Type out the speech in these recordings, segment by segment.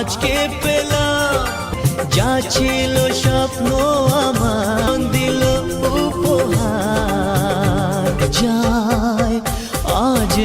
আজকে পেলাম যা ছিল স্বপ্ন আমার দিল উপহার যায় আজ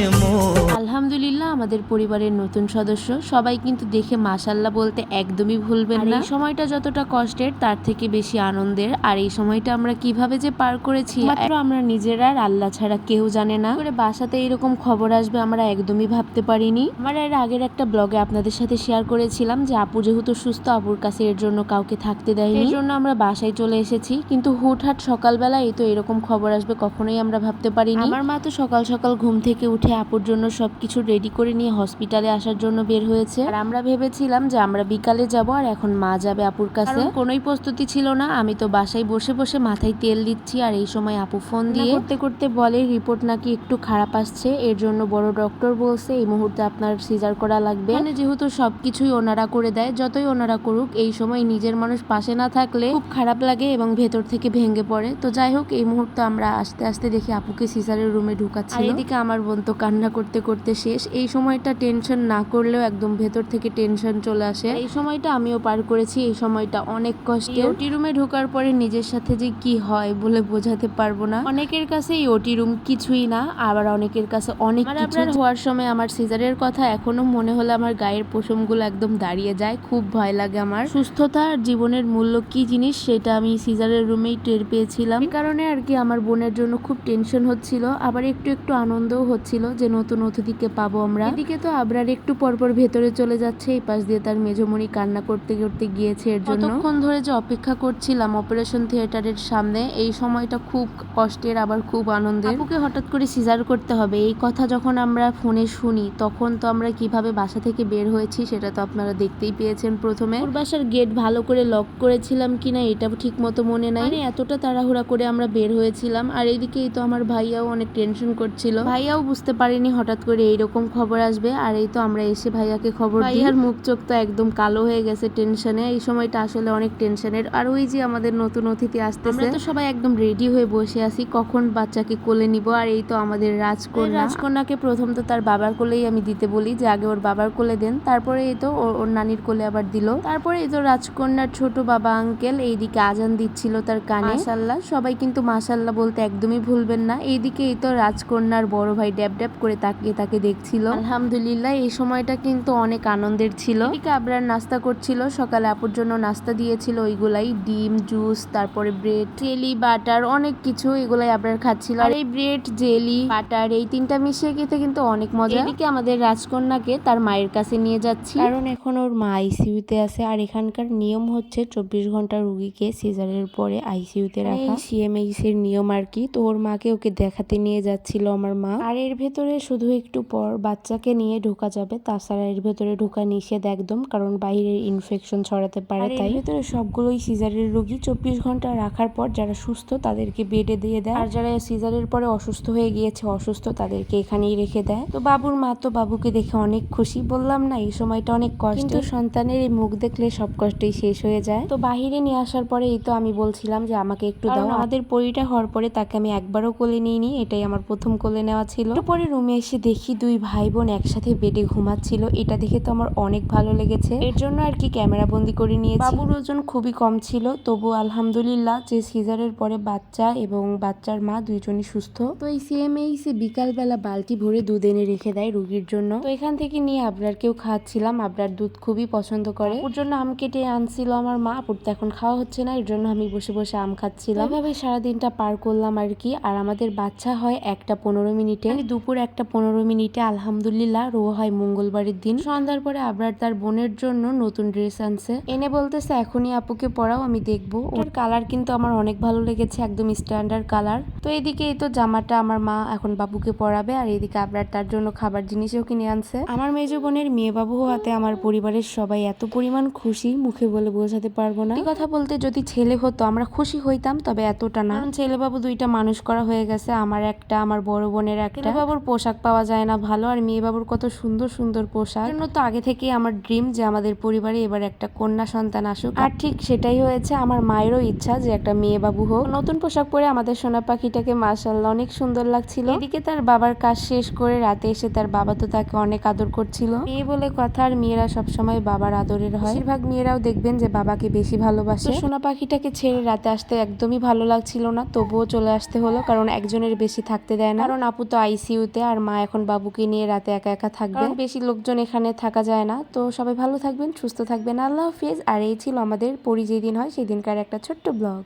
আলহামদুলিল্লাহ, আমাদের পরিবারের নতুন সদস্য সবাই কিন্তু দেখে মাশাল্লাহ বলতে একদমই ভুলবেন না। এই সময়টা যতটা কষ্টের তার থেকে বেশি আনন্দের। আর এই সময়টা আমরা কিভাবে যে পার করেছি মাত্র আমরা নিজেরা আর আল্লাহ ছাড়া কেউ জানে না। করে বাসাতে এরকম খবর আসবে আমরা একদমই ভাবতে পারিনি। আমার এর আগের একটা ব্লগে আপনাদের সাথে শেয়ার করেছিলাম যে আপু যেহেতু সুস্থ, আপুর কাছে এর জন্য কাউকে থাকতে দেয়নি, এর জন্য আমরা বাসায় চলে এসেছি। কিন্তু হুটহাট সকালবেলা এই তো এরকম খবর আসবে কখনোই আমরা ভাবতে পারিনি। আমার মা তো সকাল সকাল ঘুম থেকে উঠে আপুর জন্য সবকিছু রেডি করে নিয়ে হসপিটালে আসার জন্য বের হয়েছে। আর আমরা ভেবেছিলাম যে আমরা বিকালে যাব আর এখন মা যাবে আপুর কাছে। কোনোই প্রস্তুতি ছিল না, আমি তো বাসায় বসে বসে মাথায় তেল দিচ্ছি। আর এই সময় আপু ফোন দিয়ে করতে করতে বলে রিপোর্ট নাকি একটু খারাপ আসছে, এর জন্য বড় ডক্টর বলছে এই মুহূর্তে আপনার সিজার করা লাগবে। মানে যেহেতু সবকিছুই ওনারা করে দেয়, যতই ওনারা করুক এই সময় নিজের মানুষ পাশে না থাকলে খুব খারাপ লাগে এবং ভেতর থেকে ভেঙে পড়ে। তো যাই হোক, এই মুহূর্তে আমরা আস্তে আস্তে দেখি আপুকে সিজারের রুমে ঢুকাচ্ছিল। আর এদিকে আমার বোন তো কান্না করতে করতে শেষ। এই সময়টা টেনশন না করলেও একদম ভেতর থেকে টেনশন চলে আসে। এই সময়টা আমিও পার করেছি, এই সময়টা অনেক কষ্টের। ওটি রুমে ঢোকার পরে নিজের সাথে যে কি হয় বলে বোঝাতে পারবো না। অনেকের কাছে এই ওটি রুম কিছুই না, আবার অনেকের কাছে অনেক কিছু। আপনার হওয়ার সময় আমার সিজারের কথা এখনো মনে হলে আমার গায়ের পশমগুলো একদম দাঁড়িয়ে যায়, খুব ভয় লাগে আমার। সুস্থতা আর জীবনের মূল্য কি জিনিস সেটা আমি সিজারের রুমেই টের পেয়েছিলাম। এই কারণে আর কি আমার বোনের জন্য খুব টেনশন হচ্ছিল, আবার একটু একটু আনন্দও হচ্ছিল যে নতুন অতিথিকে পাবো আমরা। এদিকে তো আবরার একটু পরপর ভেতরে চলে যাচ্ছে, এই পাশ দিয়ে তার মেজমণি কান্না করতে করতে গিয়েছে। এর জন্য কতক্ষণ ধরে যে অপেক্ষা করছিলাম অপারেশন থিয়েটারের সামনে, এই সময়টা খুব কষ্টের আবার খুব আনন্দের। আপুকে হঠাৎ করে সিজার করতে হবে এই কথা যখন আমরা ফোনে শুনি তখন তো আমরা কিভাবে বাসা থেকে বের হয়েছি সেটা তো আপনারা দেখতেই পেয়েছেন। প্রথমে ওর বাসার গেট ভালো করে লক করেছিলাম কিনা এটা ঠিক মতো মনে নাই, মানে এতটা তাড়াহুড়া করে আমরা বের হয়েছিলাম। আর এইদিকেই তো আমার ভাইয়াও অনেক টেনশন করছিল, ভাইয়াও বুঝতে পারেনি হঠাৎ করে এইরকম খবর আসবে। আর এই তো আমরা এসে ভাইয়াকে খবর দিই, ভাইয়ার মুখ চোখ তো একদম কালো হয়ে গেছে টেনশনে। এই সময়টা আসলে অনেক টেনশনের। আর ওই যে আমাদের নতুন অতিথি আসতেছে, আমরা তো সবাই একদম রেডি হয়ে বসে আছি কখন বাচ্চাকে কোলে নিব। আর এই তো আমাদের রাজকন্যাকে প্রথম তো তার বাবার কোলেই আমি দিতে বলি যে আগে ওর বাবার কোলে দেন, তারপরে এই তো ওর নানির কোলে আবার দিল। তারপরে এই তো রাজকন্যার ছোট বাবা আঙ্কেল এইদিকে আজান দিচ্ছিল তার কানে। মাশাআল্লাহ, সবাই কিন্তু মাশাআল্লাহ বলতে একদমই ভুলবেন না। এইদিকে এই তো রাজকন্যার বড় ভাই ড্যাব ড্যাব করে তাকিয়ে তাকে দেখছিল। আলহামদুলিল্লাহ, এই সময়টা কিন্তু অনেক আনন্দের ছিল। এদিকে আবরার নাস্তা করছিল, সকালে আপুর জন্য নাস্তা দিয়েছিল ওইগুলাই, ডিম, জুস, তারপরে ব্রেড, জেলি, বাটার, অনেক কিছু এগুলাই আবরার খাচ্ছিল। আর এই ব্রেড, জেলি, বাটার এই তিনটা মিশিয়ে খেতে কিন্তু অনেক মজা। এদিকে আমাদের রাজকন্যাকে তার মায়ের কাছে নিয়ে যাচ্ছি, কারণ এখন ওর মা আইসিইউতে আছে। আর এখানকার নিয়ম হচ্ছে 24 ঘন্টা রুগীকে সিজারের পরে আইসিইউতে রাখা, সিএমএইচ এর নিয়ম আর কি। তো ওর মাকে ওকে দেখাতে নিয়ে যাচ্ছিল আমার মা। আর এর ভেতরে শুধু একটু পর বাচ্চাকে নিয়ে ঢোকা যাবে, তাছাড়া এর ভেতরে ঢোকা নিষেধ একদম, কারণ বাইরের ইনফেকশন ছড়াতে পারে। তাই ভেতরে সবগুলোই সিজারের রোগী 24 ঘন্টা রাখার পর যারা সুস্থ তাদেরকে বেডে দিয়ে দেয়, আর যারা সিজারের পরে অসুস্থ হয়ে গিয়েছে অসুস্থ তাদেরকে এখানেই রেখে দেয়। তো বাবুর মা তো বাবুকে দেখে অনেক খুশি, বললাম না এই সময়টা অনেক কষ্ট, কিন্তু সন্তানের এই মুখ দেখলে সব কষ্টই শেষ হয়ে যায়। তো বাহিরে নিয়ে আসার পরে এই তো আমি বলছিলাম যে আমাকে একটু দাও। আমাদের পরিটা হওয়ার পরে তাকে আমি একবারও কোলে নিইনি, এটাই আমার প্রথম কোলে নেওয়া ছিল। পরে রুমে এসে দেখি দুই ভাই বোন একসাথে বেডে ঘুমাচ্ছিল, এটা দেখে তো আমার অনেক ভালো লেগেছে, এর জন্য আর কি ক্যামেরা বন্দি করে নিয়েছি। বাবুর ওজন খুবই কম ছিল, তবু আলহামদুলিল্লাহ যে সিজারের পরে বাচ্চা এবং বাচ্চার মা দুইজনই সুস্থ। তো এই সিএমএইচ বিকালবেলা বালতি ভরে দুধ এনে রেখে দেয় রুগীর জন্য, তো এখান থেকে নিয়ে আবরারকেও খাওয়াচ্ছিলাম। আবরার দুধ খুবই পছন্দ করে, ওর জন্য আম কেটে আনছিল আমার মা। আপুর তো এখন খাওয়া হচ্ছে না, এর জন্য আমি বসে বসে আম খাচ্ছিলাম। এভাবে সারাদিনটা পার করলাম আর কি। আর আমাদের বাচ্চা হয় 1টা 15 মিনিটে, মানে দুপুর 1টা 15 মিনিটে। আলহামদুলিল্লাহ, রো হয় মঙ্গলবারের দিন। সন্ধ্যার পরে আবরার তার বোনের জন্য নতুন ড্রেস আনছে, এনে বলতেছে এখনই আপুকে পরাও, আমি দেখবো। ওর কালার কিন্তু আমার অনেক ভালো লেগেছে, একদম স্ট্যান্ডার্ড কালার। তো এদিকে এই তো জামাটা আমার মা এখন বাবুকে পরাবে, আর এদিকে আবরার তার জন্য খাবার জিনিসও কিনে আনছে। আমার মেজ বোনের মেয়ে বাবু হওয়াতে আমার পরিবারের সবাই এত পরিমাণ খুশি মুখে বলে বোঝাতে পারবো না। এই কথা বলতে যদি ছেলে হতো আমরা খুশি হইতাম, তবে এতটা না, কারণ ছেলে বাবু দুইটা মানুষ করা হয়ে গেছে, আমার একটা, আমার বড় বোনের একটা। ছেলে বাবুর পোশাক পাওয়া যায় না ভালো, আর মেয়ে পরিবাবুর কত সুন্দর সুন্দর পোশাক। জন্য তো আগে থেকেই আমার ড্রিম যে আমাদের পরিবারে এবার একটা কন্যা সন্তান আসুক, আর ঠিক সেটাই হয়েছে। আমার মায়েরও ইচ্ছা যে একটা মেয়ে বাবু হোক। নতুন পোশাক পরে আমাদের সোনা পাখিটাকে মাশাআল্লাহ অনেক সুন্দর লাগছিল। এদিকে তার বাবার কাজ শেষ করে রাতে এসে তার বাবা তো তাকে অনেক আদর করছিল। মেয়ে বলে কথা, আর মেয়েরা সবসময় বাবার আদরের হয়। বেশিরভাগ মেয়েরাও দেখবেন যে বাবাকে বেশি ভালোবাসে। সোনা পাখিটাকে ছেড়ে রাতে আসতে একদমই ভালো লাগছিল না, তবুও চলে আসতে হলো, কারণ একজনের বেশি থাকতে দেয় না। কারণ আপু তো আইসিইউতে, আর মা এখন বাবুকে নিয়ে রাতে একা একা থাকবে, বেশি লোকজন এখানে থাকা যায় না। তো সবাই ভালো থাকবেন, সুস্থ থাকবেন, আল্লাহ হাফিজ। আর এই ছিল আমাদের পরি যেদিন হয় সেই দিনকার একটা ছোট্ট ব্লগ।